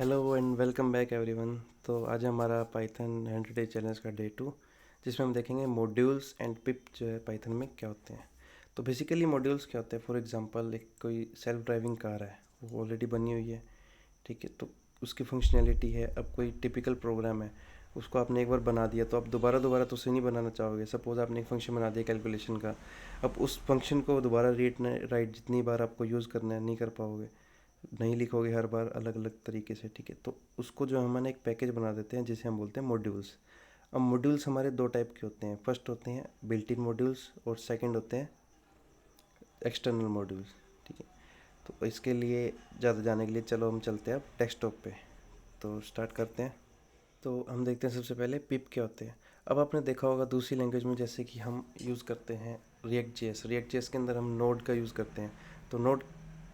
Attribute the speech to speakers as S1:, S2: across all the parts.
S1: Hello and welcome back everyone. तो आज हमारा पाइथन 100 डे चैलेंज का डे 2, जिसमें हम देखेंगे मॉड्यूल्स एंड पिप जो है पाइथन में क्या होते हैं। तो बेसिकली मॉड्यूल्स क्या होते हैं, फॉर एग्जांपल एक कोई सेल्फ ड्राइविंग कार है, वो ऑलरेडी बनी हुई है, ठीक है। तो उसकी फंक्शनैलिटी है। अब कोई टिपिकल प्रोग्राम है, उसको आपने एक बार बना दिया तो आप दोबारा दोबारा तो उसे नहीं बनाना चाहोगे। सपोज़ आपने एक फंक्शन बना दिया कैलकुलेशन का, अब उस फंक्शन को दोबारा राइट जितनी बार आपको यूज़ करना है नहीं कर पाओगे, नहीं लिखोगे हर बार अलग अलग तरीके से, ठीक है। तो उसको जो हमने एक पैकेज बना देते हैं जिसे हम बोलते हैं मॉड्यूल्स। अब मॉड्यूल्स हमारे दो टाइप के होते हैं। फर्स्ट होते हैं बिल्ट इन मॉड्यूल्स और सेकंड होते हैं एक्सटर्नल मॉड्यूल्स, ठीक है। तो इसके लिए ज़्यादा जाने के लिए चलो हम चलते हैं अब डेस्कटॉप पे। तो स्टार्ट करते हैं। तो हम देखते हैं सबसे पहले पिप क्या होते हैं। अब आपने देखा होगा दूसरी लैंग्वेज में, जैसे कि हम यूज़ करते हैं रिएक्ट जेएस के अंदर हम नोड का यूज़ करते हैं। तो नोड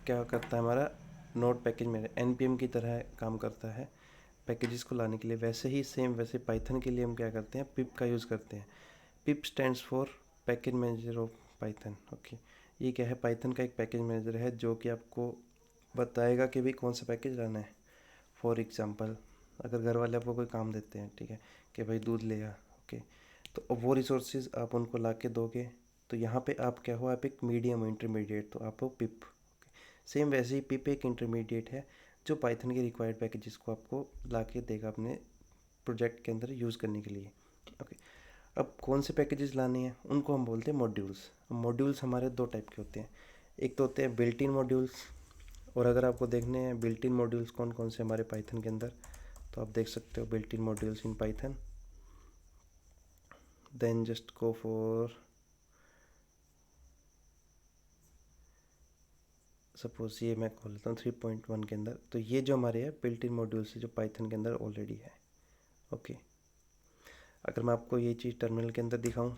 S1: क्या करता है, हमारा नोड पैकेज में npm की तरह काम करता है पैकेजेस को लाने के लिए। वैसे ही सेम वैसे पाइथन के लिए हम क्या करते हैं, पिप का यूज़ करते हैं। Pip stands for package manager of Python, okay. ये क्या है, पाइथन का एक पैकेज मैनेजर है जो कि आपको बताएगा कि भाई कौन सा पैकेज लाना है। फॉर एग्ज़ाम्पल, अगर घर वाले आपको कोई काम देते हैं, ठीक है, कि भाई दूध ले आ, ओके, तो अब वो रिसोर्सेज आप उनको ला के दोगे। तो यहाँ पे आप क्या हो, आप एक मीडियम इंटरमीडिएट, तो आप हो पिप। सेम वैसे ही पिप एक इंटरमीडिएट है जो पाइथन के रिक्वायर्ड पैकेजेस को आपको ला के देगा अपने प्रोजेक्ट के अंदर यूज़ करने के लिए, ओके। अब कौन से पैकेजेस लाने हैं उनको हम बोलते हैं मॉड्यूल्स। मॉड्यूल्स हमारे दो टाइप के होते हैं। एक तो होते हैं बिल्ट इन मॉड्यूल्स, और अगर आपको देखने हैं बिल्ट इन मॉड्यूल्स कौन कौन से हमारे पाइथन के अंदर, तो आप देख सकते हो built in modules in Python. Then just go for suppose ये मैं खोल लेता हूँ 3.1 के अंदर। तो ये जो हमारे है बिल्ट इन मॉड्यूल्स है जो पाइथन के अंदर ऑलरेडी है, ओके। अगर मैं आपको ये चीज़ टर्मिनल के अंदर दिखाऊं,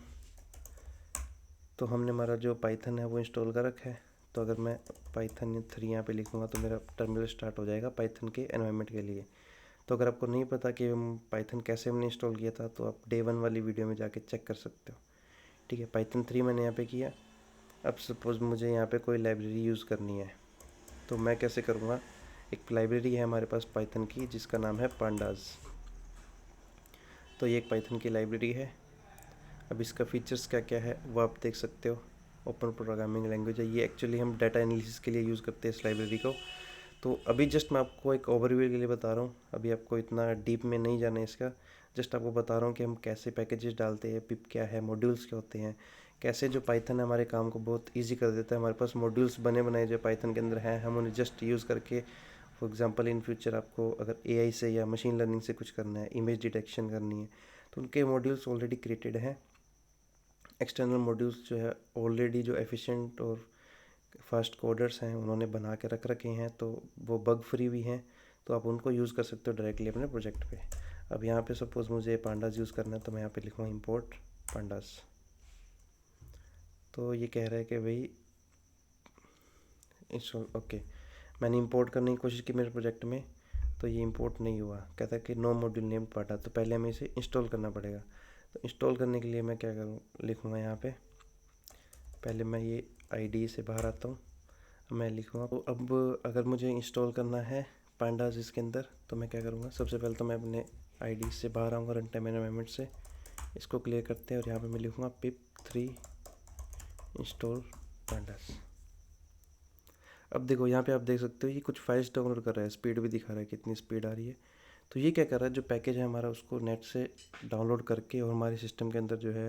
S1: तो हमने हमारा जो पाइथन है वो इंस्टॉल कर रखा है। तो अगर मैं पाइथन 3 यहाँ पे लिखूँगा तो मेरा टर्मिनल स्टार्ट हो जाएगा पाइथन के एनवायरनमेंट के लिए। तो अगर आपको नहीं पता कि पाइथन कैसे हमने इंस्टॉल किया था, तो आप डे 1 वाली वीडियो में जाके चेक कर सकते हो, ठीक है। पाइथन 3 मैंने यहाँ पे किया। अब सपोज़ मुझे यहाँ पे कोई लाइब्रेरी यूज़ करनी है, तो मैं कैसे करूँगा। एक लाइब्रेरी है हमारे पास पाइथन की जिसका नाम है पांडाज। तो ये एक पाइथन की लाइब्रेरी है। अब इसका फीचर्स क्या क्या है वो आप देख सकते हो। ओपन प्रोग्रामिंग लैंग्वेज है ये। एक्चुअली हम डाटा एनालिसिस के लिए यूज़ करते हैं इस लाइब्रेरी को। तो अभी जस्ट मैं आपको एक ओवरव्यू के लिए बता रहा हूँ, अभी आपको इतना डीप में नहीं जाना है इसका। जस्ट आपको बता रहा हूँ कि हम कैसे पैकेजेस डालते हैं, पिप क्या है, मॉड्यूल्स क्या होते हैं, कैसे जो पाइथन है हमारे काम को बहुत ईजी कर देता है। हमारे पास मॉड्यूल्स बने बनाए जो पाइथन के अंदर हैं, हम उन्हें जस्ट यूज़ करके, फॉर एग्जांपल इन फ्यूचर आपको अगर एआई से या मशीन लर्निंग से कुछ करना है, इमेज डिटेक्शन करनी है, तो उनके मॉड्यूल्स ऑलरेडी क्रिएटेड हैं। एक्सटर्नल मॉड्यूल्स जो है ऑलरेडी जो एफिशिएंट और फास्ट कोडर्स हैं उन्होंने बना के रख रखे हैं, तो वो बग फ्री भी हैं। तो आप उनको यूज़ कर सकते हो डायरेक्टली अपने प्रोजेक्ट पे। अब यहाँ पे सपोज़ मुझे पांडास यूज़ करना है, तो मैं यहाँ पे लिखूँगा इंपोर्ट पांडास। तो ये कह रहा है कि भाई इंस्टॉल, ओके। मैंने इंपोर्ट करने की कोशिश की मेरे प्रोजेक्ट में, तो ये इंपोर्ट नहीं हुआ। कहता है कि नो मॉड्यूल नेम पाटा, तो पहले हमें इसे इंस्टॉल करना पड़ेगा। तो इंस्टॉल करने के लिए मैं क्या करूँ, लिखूँगा यहाँ पे, पहले मैं ये आईडी से बाहर आता हूँ, मैं लिखूँगा। तो अब अगर मुझे इंस्टॉल करना है पांडास इसके अंदर, तो मैं क्या करूँगा, सबसे पहले तो मैं अपने आईडी से बाहर आऊँगा, रन टाइम एनवायरनमेंट से, इसको क्लियर करते हैं, और यहाँ पे मैं लिखूँगा पिप 3 इंस्टॉल पांडास। अब देखो यहाँ पे आप देख सकते हो ये कुछ फाइल्स डाउनलोड कर रहा है, स्पीड भी दिखा रहा है कितनी स्पीड आ रही है। तो ये क्या कर रहा है, जो पैकेज है हमारा उसको नेट से डाउनलोड करके और हमारे सिस्टम के अंदर जो है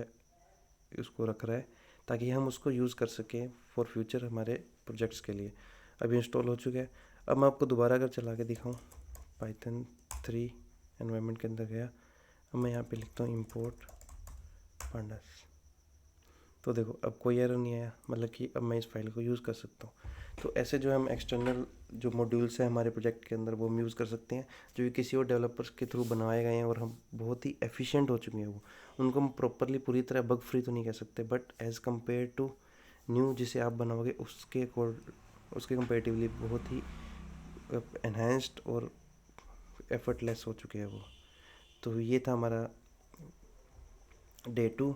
S1: उसको रख रहा है, ताकि हम उसको यूज़ कर सकें फॉर फ्यूचर हमारे प्रोजेक्ट्स के लिए। अभी इंस्टॉल हो चुका है। अब मैं आपको दोबारा अगर चला के दिखाऊँ, पाइथन 3 एनवायरनमेंट के अंदर गया, अब मैं यहाँ पे लिखता हूँ इंपोर्ट पांडास। तो देखो अब कोई एरर नहीं आया, मतलब कि अब मैं इस फाइल को यूज़ कर सकता हूँ। तो ऐसे जो हम एक्सटर्नल जो मॉड्यूल्स हैं हमारे प्रोजेक्ट के अंदर वो हम यूज़ कर सकते हैं, जो कि किसी और डेवलपर्स के थ्रू बनाए गए हैं और हम बहुत ही एफिशिएंट हो चुके हैं वो। उनको हम प्रॉपरली पूरी तरह बग फ्री तो नहीं कह सकते, but as compare to new जिसे आप बनाओगे उसके कंपेरेटिवली बहुत ही एनहेंस्ड और एफर्टलेस हो चुके हैं वो। तो ये था हमारा डे 2।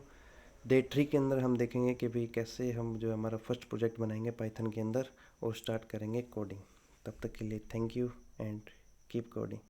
S1: डे 3 के अंदर हम देखेंगे कि भाई कैसे हम जो हमारा फर्स्ट प्रोजेक्ट बनाएंगे पाइथन के अंदर और स्टार्ट करेंगे कोडिंग। तब तक के लिए thank you and keep coding.